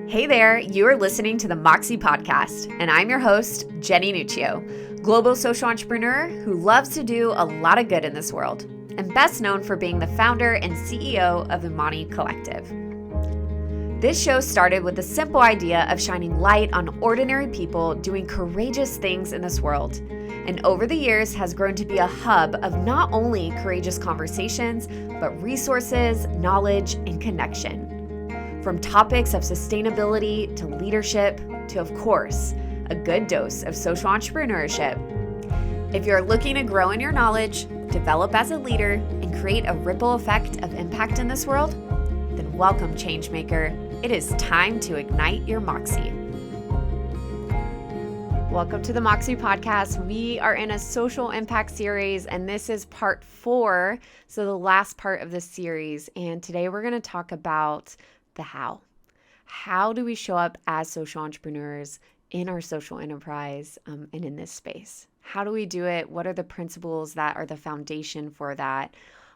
Hey there, you are listening to the Moxie podcast, and I'm your host, Jenny Nuccio, global social entrepreneur who loves to do a lot of good in this world, and best known for being the founder and CEO of the Money Collective. This show started with the simple idea of shining light on ordinary people doing courageous things in this world, and over the years has grown to be a hub of not only courageous conversations, but resources, knowledge, and connection. From topics of sustainability to leadership to, of course, a good dose of social entrepreneurship. If you're looking to grow in your knowledge, develop as a leader, and create a ripple effect of impact in this world, then welcome, Changemaker. It is time to ignite your Moxie. Welcome to the Moxie podcast. We are in a social impact series, and this is part 4, so the last part of this series. And today we're going to talk about the how. How do we show up as social entrepreneurs in our social enterprise and in this space? How do we do it? What are the principles that are the foundation for that?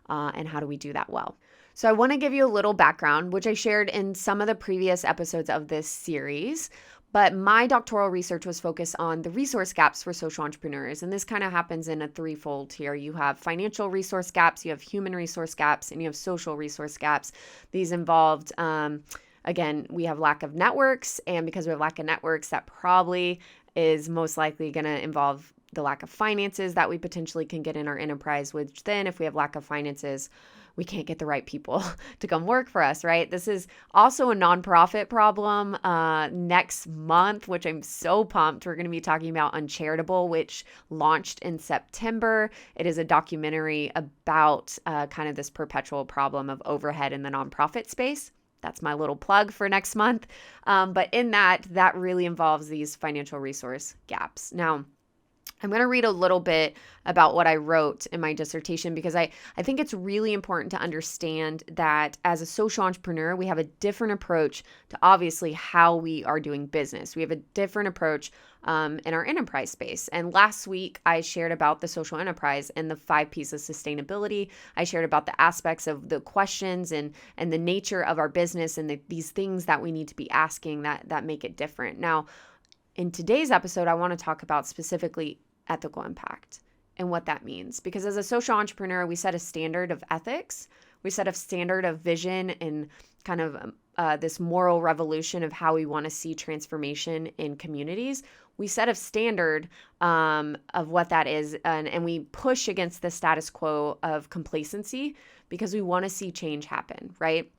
And how do we do that well? So I want to give you a little background, which I shared in some of the previous episodes of this series. But my doctoral research was focused on the resource gaps for social entrepreneurs. And this kind of happens in a threefold here. You have financial resource gaps, you have human resource gaps, and you have social resource gaps. These involved, again, we have lack of networks. And because we have lack of networks, that probably is most likely going to involve the lack of finances that we potentially can get in our enterprise, which then if we have lack of finances, we can't get the right people to come work for us, right? This is also a nonprofit problem. Next month, which I'm so pumped, we're going to be talking about Uncharitable, which launched in September. It is a documentary about kind of this perpetual problem of overhead in the nonprofit space. That's my little plug for next month. But in that really involves these financial resource gaps. Now, I'm going to read a little bit about what I wrote in my dissertation because I think it's really important to understand that as a social entrepreneur, we have a different approach to obviously how we are doing business. We have a different approach in our enterprise space. And last week, I shared about the social enterprise and the 5 P's of sustainability. I shared about the aspects of the questions and the nature of our business and these things that we need to be asking that make it different. Now, in today's episode, I want to talk about specifically ethical impact and what that means. Because as a social entrepreneur, we set a standard of ethics, we set a standard of vision and kind of this moral revolution of how we want to see transformation in communities. We set a standard of what that is, and we push against the status quo of complacency because we want to see change happen, right?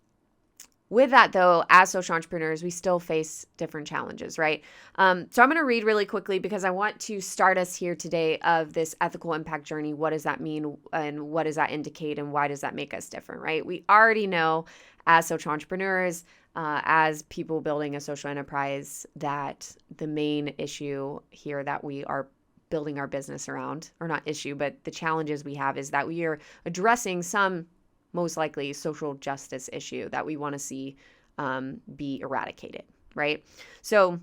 With that, though, as social entrepreneurs, we still face different challenges, right? So I'm going to read really quickly because I want to start us here today of this ethical impact journey. What does that mean and what does that indicate and why does that make us different, right? We already know as social entrepreneurs, as people building a social enterprise, that the main issue here that we are building our business around, or not issue, but the challenges we have is that we are addressing some most likely social justice issue that we want to see be eradicated, right? So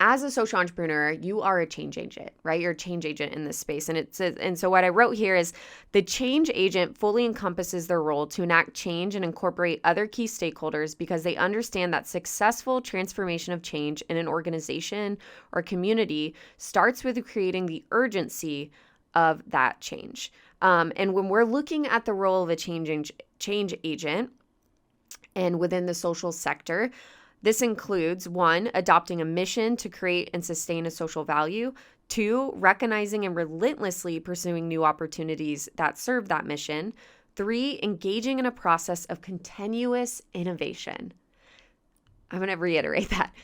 as a social entrepreneur, you are a change agent, right? You're a change agent in this space. And it says, and so what I wrote here is the change agent fully encompasses their role to enact change and incorporate other key stakeholders because they understand that successful transformation of change in an organization or community starts with creating the urgency of that change. And when we're looking at the role of a change agent and within the social sector, this includes 1, adopting a mission to create and sustain a social value, 2, recognizing and relentlessly pursuing new opportunities that serve that mission, 3, engaging in a process of continuous innovation. I'm going to reiterate that.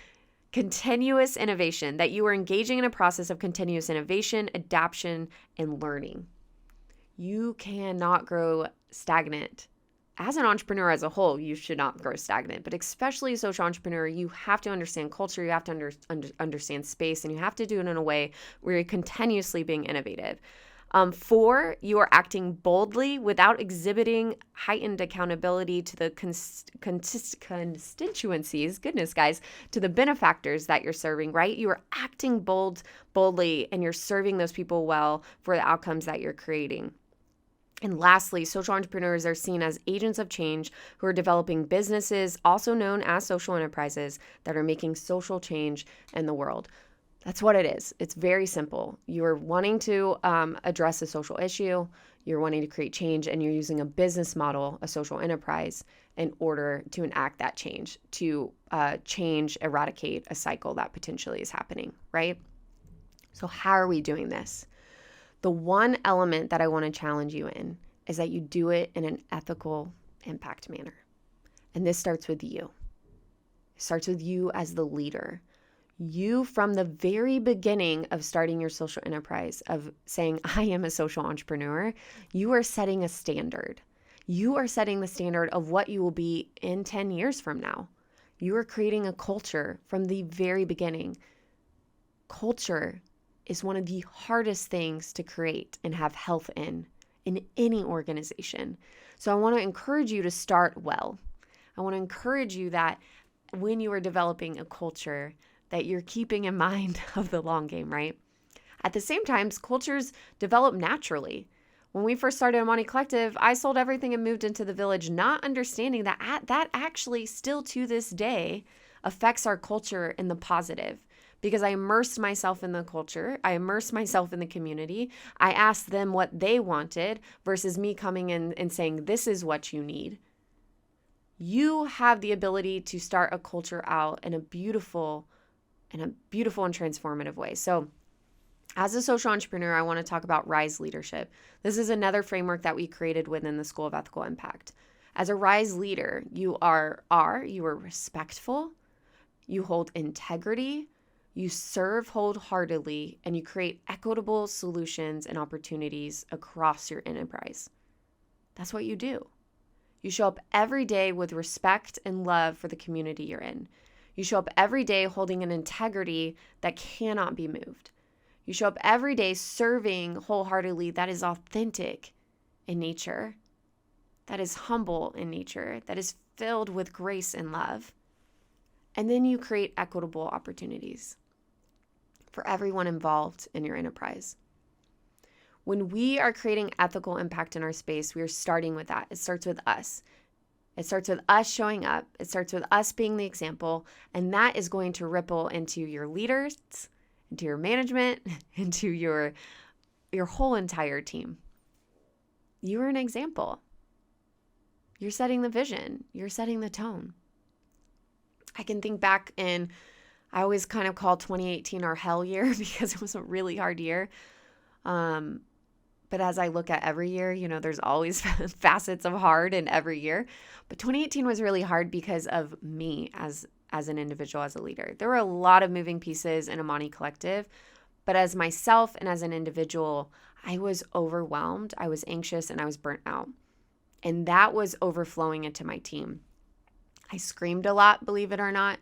Continuous innovation, that you are engaging in a process of continuous innovation, adaptation, and learning. You cannot grow stagnant. As an entrepreneur as a whole, you should not grow stagnant, but especially a social entrepreneur, you have to understand culture, you have to understand space, and you have to do it in a way where you're continuously being innovative. 4, you are acting boldly without exhibiting heightened accountability to the constituencies, goodness guys, to the benefactors that you're serving, right? You are acting boldly and you're serving those people well for the outcomes that you're creating. And lastly, social entrepreneurs are seen as agents of change who are developing businesses, also known as social enterprises, that are making social change in the world. That's what it is. It's very simple. You're wanting to address a social issue, you're wanting to create change, and you're using a business model, a social enterprise, in order to enact that change, to eradicate a cycle that potentially is happening, right? So how are we doing this? The one element that I want to challenge you in is that you do it in an ethical impact manner. And this starts with you. It starts with you as the leader. You, from the very beginning of starting your social enterprise, of saying, I am a social entrepreneur, you are setting a standard. You are setting the standard of what you will be in 10 years from now. You are creating a culture from the very beginning. Culture is one of the hardest things to create and have health in any organization. So I want to encourage you to start well. I want to encourage you that when you are developing a culture, that you're keeping in mind of the long game, right? At the same time, cultures develop naturally. When we first started Amani Collective, I sold everything and moved into the village, not understanding that that actually still to this day affects our culture in the positive. Because I immersed myself in the culture, I immersed myself in the community. I asked them what they wanted versus me coming in and saying, this is what you need. You have the ability to start a culture out in a beautiful and transformative way. So as a social entrepreneur, I want to talk about R.I.S.E leadership. This is another framework that we created within the School of Ethical Impact. As a R.I.S.E leader, you are respectful, you hold integrity, you serve wholeheartedly, and you create equitable solutions and opportunities across your enterprise. That's what you do. You show up every day with respect and love for the community you're in. You show up every day holding an integrity that cannot be moved. You show up every day serving wholeheartedly that is authentic in nature, that is humble in nature, that is filled with grace and love. And then you create equitable opportunities for everyone involved in your enterprise. When we are creating ethical impact in our space, we are starting with that. It starts with us. It starts with us showing up. It starts with us being the example. And that is going to ripple into your leaders, into your management, into your whole entire team. You are an example. You're setting the vision. You're setting the tone. I can think back I always kind of call 2018 our hell year because it was a really hard year. But as I look at every year, there's always facets of hard in every year. But 2018 was really hard because of me as an individual, as a leader. There were a lot of moving pieces in Amani Collective, but as myself and as an individual, I was overwhelmed, I was anxious, and I was burnt out. And that was overflowing into my team. I screamed a lot, believe it or not.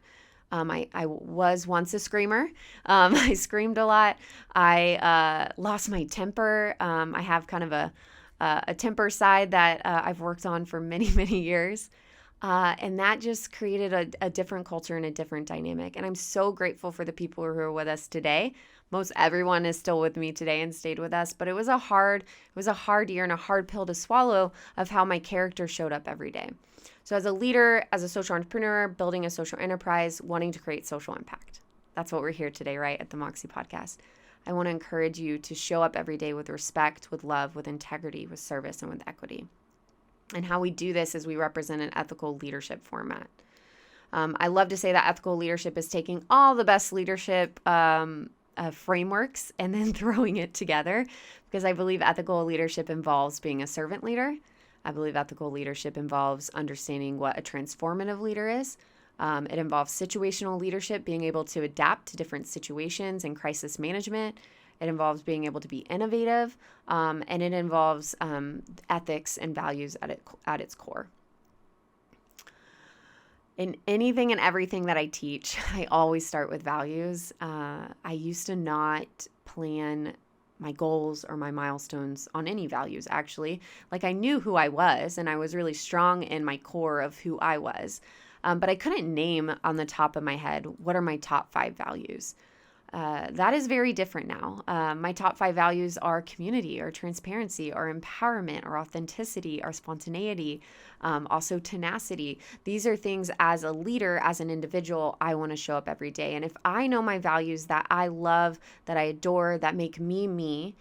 I was once a screamer. I screamed a lot. I lost my temper. I have kind of a temper side that I've worked on for many, many years. And that just created a different culture and a different dynamic. And I'm so grateful for the people who are with us today. Most everyone is still with me today and stayed with us, but it was a hard year and a hard pill to swallow of how my character showed up every day. So as a leader, as a social entrepreneur, building a social enterprise, wanting to create social impact. That's what we're here today, right, at the Moxie podcast. I want to encourage you to show up every day with respect, with love, with integrity, with service, and with equity. And how we do this is we represent an ethical leadership format. I love to say that ethical leadership is taking all the best leadership frameworks and then throwing it together, because I believe ethical leadership involves being a servant leader. I believe ethical leadership involves understanding what a transformative leader is. It involves situational leadership, being able to adapt to different situations and crisis management. It involves being able to be innovative, and it involves ethics and values at its core. In anything and everything that I teach, I always start with values. I used to not plan my goals or my milestones on any values, actually. Like, I knew who I was, and I was really strong in my core of who I was. But I couldn't name on the top of my head, what are my top 5 values? That is very different now. My top 5 values are community, or transparency, or empowerment, or authenticity, or spontaneity, also tenacity. These are things as a leader, as an individual, I want to show up every day. And if I know my values that I love, that I adore, that make me me,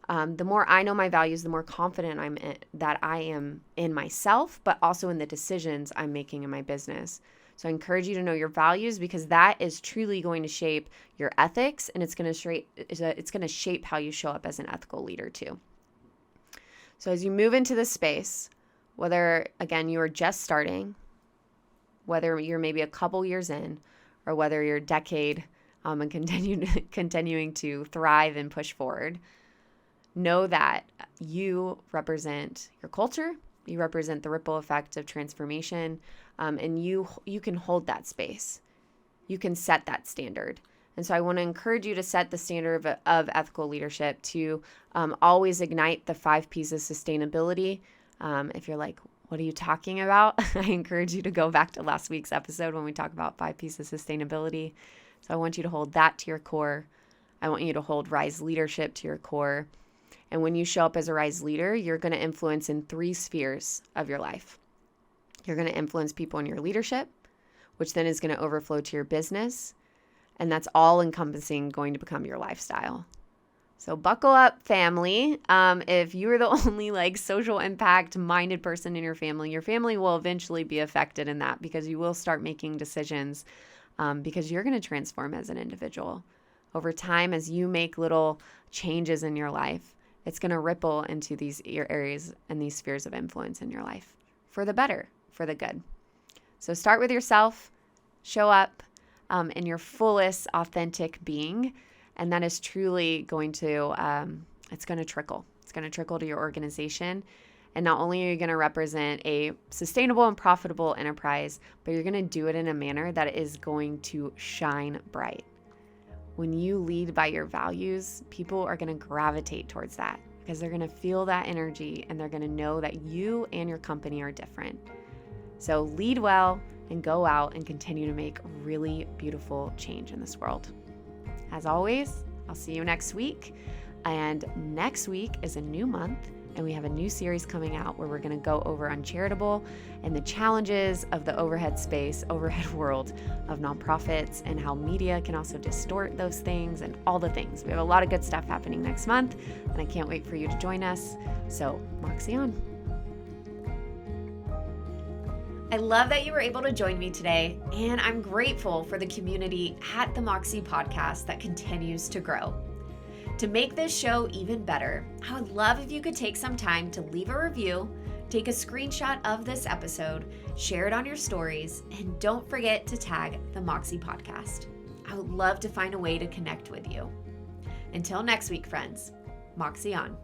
the more I know my values, the more confident that I am in myself, but also in the decisions I'm making in my business. So I encourage you to know your values, because that is truly going to shape your ethics, and it's going to shape how you show up as an ethical leader too. So as you move into this space, whether, again, you are just starting, whether you're maybe a couple years in, or whether you're a decade and continuing to thrive and push forward, know that you represent your culture. You represent the ripple effect of transformation, and you can hold that space. You can set that standard. And so I want to encourage you to set the standard of ethical leadership, to always ignite the 5 P's of sustainability. If you're like, what are you talking about? I encourage you to go back to last week's episode when we talk about 5 P's of sustainability. So I want you to hold that to your core. I want you to hold R.I.S.E leadership to your core. And when you show up as a R.I.S.E leader, you're going to influence in 3 spheres of your life. You're going to influence people in your leadership, which then is going to overflow to your business. And that's all encompassing going to become your lifestyle. So buckle up, family. If you're the only social impact minded person in your family will eventually be affected in that, because you will start making decisions because you're going to transform as an individual. Over time, as you make little changes in your life, it's going to ripple into these areas and these spheres of influence in your life for the better, for the good. So start with yourself, show up in your fullest authentic being, and that is truly going to, it's going to trickle. It's going to trickle to your organization. And not only are you going to represent a sustainable and profitable enterprise, but you're going to do it in a manner that is going to shine bright. When you lead by your values, people are going to gravitate towards that, because they're going to feel that energy, and they're going to know that you and your company are different. So lead well and go out and continue to make really beautiful change in this world. As always, I'll see you next week. And next week is a new month, and we have a new series coming out where we're going to go over uncharitable and the challenges of the overhead world of nonprofits, and how media can also distort those things, and all the things. We have a lot of good stuff happening next month, and I can't wait for you to join us. So Moxie on. I love that you were able to join me today, and I'm grateful for the community at the Moxie podcast that continues to grow. To make this show even better, I would love if you could take some time to leave a review, take a screenshot of this episode, share it on your stories, and don't forget to tag the Moxie podcast. I would love to find a way to connect with you. Until next week, friends, Moxie on.